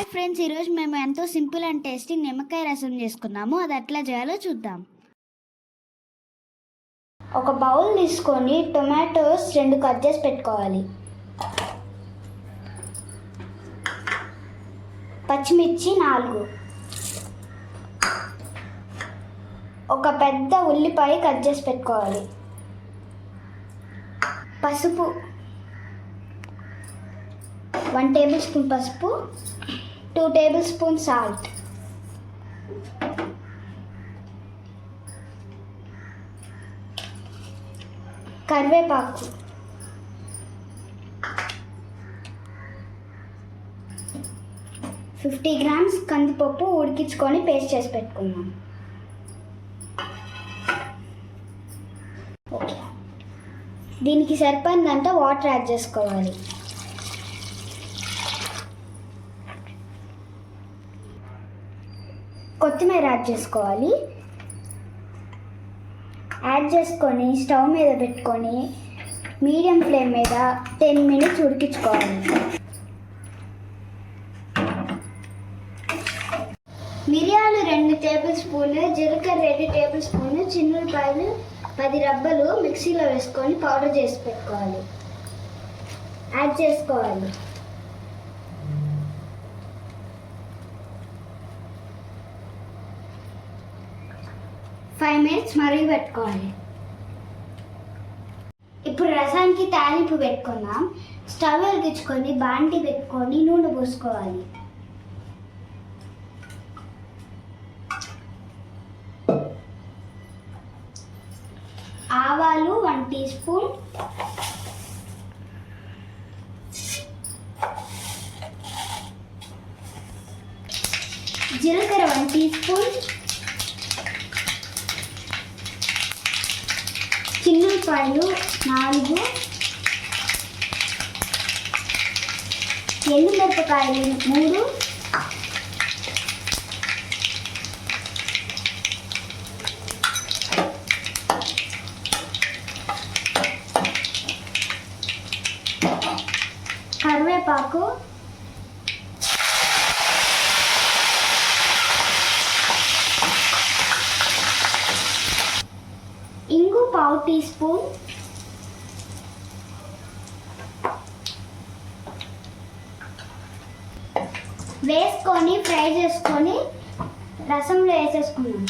Hi friends, ఈరోజు మేము ఎంతో సింపుల్ అండ్ టేస్టీ నిమ్మకాయ రసం చేసుకున్నాము. అది ఎట్లా చేయాలో చూద్దాం. ఒక బౌల్ తీసుకొని టొమాటోస్ 2 కట్ చేసి పెట్టుకోవాలి. పచ్చిమిర్చి 4, ఒక పెద్ద ఉల్లిపాయ కట్ చేసి పెట్టుకోవాలి. పసుపు 1 టేబుల్ స్పూన్ పసుపు, 2 టేబుల్ స్పూన్ సాల్ట్, కరివేపాకు, 50 గ్రామ్స్ కందిపప్పు ఉడికించుకొని పేస్ట్ చేసి పెట్టుకున్నాం. ఓకే, దీనికి సరిపడినంత వాటర్ యాడ్ చేసుకోవాలి. కొత్తిమీర యాడ్ చేసుకోవాలి. యాడ్ చేసుకొని స్టవ్ మీద పెట్టుకొని మీడియం ఫ్లేమ్ మీద 10 మినిట్స్ ఉడికించుకోవాలి. మిరియాలు 2 టేబుల్ స్పూన్లు, జీలకర్ర 2 టేబుల్ స్పూన్లు, చిన్నులపాయలు 10 రబ్బలు మిక్సీలో వేసుకొని పౌడర్ చేసి పెట్టుకోవాలి. యాడ్ చేసుకోవాలి. ఫైవ్ మినిట్స్ మరిగి పెట్టుకోవాలి. ఇప్పుడు రసానికి తాలింపు పెట్టుకుందాం. స్టవ్ వెలిగించుకొని బాండి పెట్టుకొని నూనె పోసుకోవాలి. ఆవాలు 1 టీ స్పూన్, జీలకర్ర 1 టీ స్పూన్, చిన్నులపాయలు 4, ఎండుమిరపకాయలు 3, కరివేపాకు, ఇంగు 1/2 టీ స్పూన్, వేసుకొని ఫ్రై చేసుకొని రసంలో వేసేసుకున్నాం.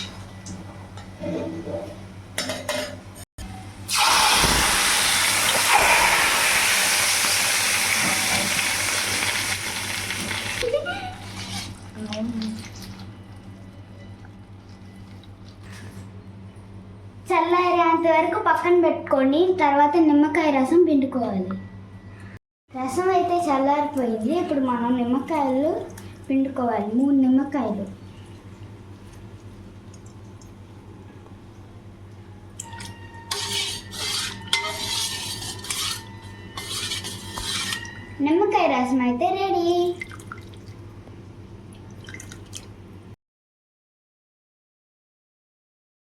చల్లారేంత వరకు పక్కన పెట్టుకొని తర్వాత నిమ్మకాయ రసం పిండుకోవాలి. రసం అయితే చల్లారిపోయింది. ఇప్పుడు మనం నిమ్మకాయలు పిండుకోవాలి. 3 నిమ్మకాయలు. నిమ్మకాయ రసం అయితే రెడీ.